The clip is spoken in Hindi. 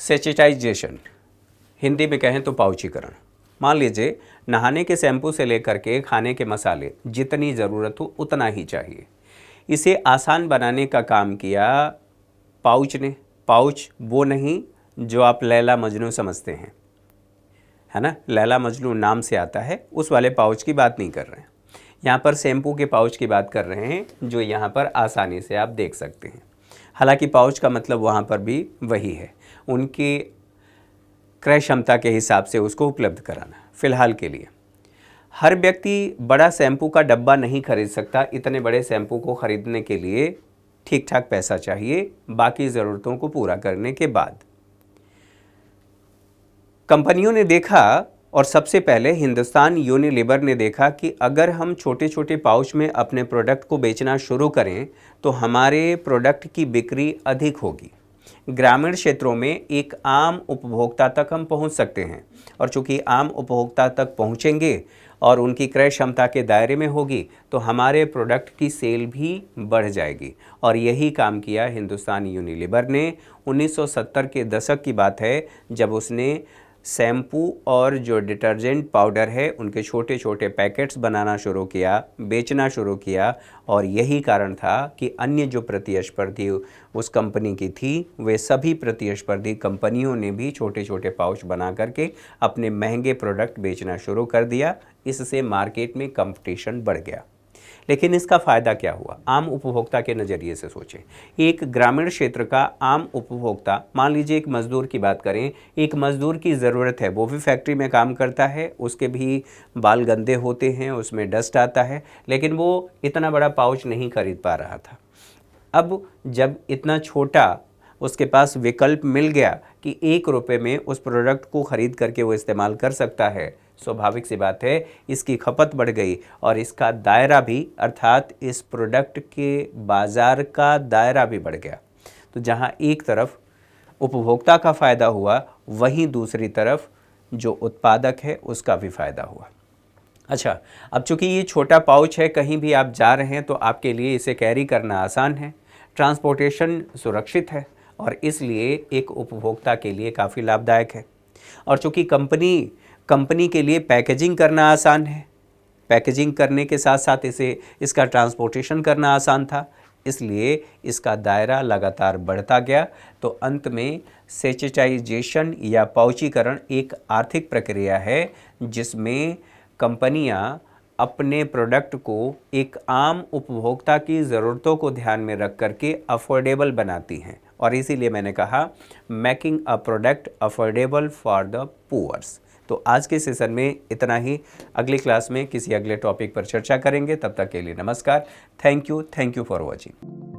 सेचेटाइजेशन, हिंदी में कहें तो पाउचीकरण। मान लीजिए नहाने के शैम्पू से लेकर के खाने के मसाले जितनी ज़रूरत हो उतना ही चाहिए। इसे आसान बनाने का काम किया पाउच ने। पाउच वो नहीं जो आप लैला मजनू समझते हैं, है ना, लैला मजनू नाम से आता है, उस वाले पाउच की बात नहीं कर रहे हैं। यहाँ पर शैम्पू के पाउच की बात कर रहे हैं जो यहाँ पर आसानी से आप देख सकते हैं। हालांकि पाउच का मतलब वहाँ पर भी वही है, उनकी क्रय क्षमता के हिसाब से उसको उपलब्ध कराना। फ़िलहाल के लिए हर व्यक्ति बड़ा शैम्पू का डब्बा नहीं खरीद सकता। इतने बड़े शैम्पू को ख़रीदने के लिए ठीक ठाक पैसा चाहिए, बाकी ज़रूरतों को पूरा करने के बाद। कंपनियों ने देखा, और सबसे पहले हिंदुस्तान यूनिलीवर ने देखा कि अगर हम छोटे छोटे पाउच में अपने प्रोडक्ट को बेचना शुरू करें तो हमारे प्रोडक्ट की बिक्री अधिक होगी। ग्रामीण क्षेत्रों में एक आम उपभोक्ता तक हम पहुंच सकते हैं, और चूंकि आम उपभोक्ता तक पहुंचेंगे और उनकी क्रय क्षमता के दायरे में होगी तो हमारे प्रोडक्ट की सेल भी बढ़ जाएगी। और यही काम किया हिंदुस्तान यूनिलीवर ने। 1970 के दशक की बात है जब उसने शैम्पू और जो डिटर्जेंट पाउडर है उनके छोटे छोटे पैकेट्स बनाना शुरू किया, बेचना शुरू किया। और यही कारण था कि अन्य जो प्रतिस्पर्धी उस कंपनी की थी, वे सभी प्रतिस्पर्धी कंपनियों ने भी छोटे छोटे पाउच बना करके अपने महंगे प्रोडक्ट बेचना शुरू कर दिया। इससे मार्केट में कंपटीशन बढ़ गया। लेकिन इसका फ़ायदा क्या हुआ? आम उपभोक्ता के नज़रिए से सोचें। एक ग्रामीण क्षेत्र का आम उपभोक्ता, मान लीजिए एक मज़दूर की बात करें, एक मज़दूर की ज़रूरत है, वो भी फैक्ट्री में काम करता है, उसके भी बाल गंदे होते हैं, उसमें डस्ट आता है, लेकिन वो इतना बड़ा पाउच नहीं खरीद पा रहा था। अब जब इतना छोटा उसके पास विकल्प मिल गया कि 1 रुपये में उस प्रोडक्ट को ख़रीद करके वो इस्तेमाल कर सकता है, स्वाभाविक सी बात है इसकी खपत बढ़ गई और इसका दायरा भी, अर्थात इस प्रोडक्ट के बाज़ार का दायरा भी बढ़ गया। तो जहाँ एक तरफ उपभोक्ता का फ़ायदा हुआ, वहीं दूसरी तरफ जो उत्पादक है उसका भी फ़ायदा हुआ। अच्छा, अब चूँकि ये छोटा पाउच है, कहीं भी आप जा रहे हैं तो आपके लिए इसे कैरी करना आसान है, ट्रांसपोर्टेशन सुरक्षित है और इसलिए एक उपभोक्ता के लिए काफ़ी लाभदायक है। और चूँकि कंपनी के लिए पैकेजिंग करना आसान है, पैकेजिंग करने के साथ साथ इसका ट्रांसपोर्टेशन करना आसान था, इसलिए इसका दायरा लगातार बढ़ता गया। तो अंत में सेचेटाइजेशन या पाउचीकरण एक आर्थिक प्रक्रिया है जिसमें कंपनियां अपने प्रोडक्ट को एक आम उपभोक्ता की ज़रूरतों को ध्यान में रख करके अफोर्डेबल बनाती हैं। और इसीलिए मैंने कहा making a product affordable for the poors. तो आज के सेशन में इतना ही। अगली क्लास में किसी अगले टॉपिक पर चर्चा करेंगे। तब तक के लिए नमस्कार। Thank you for watching.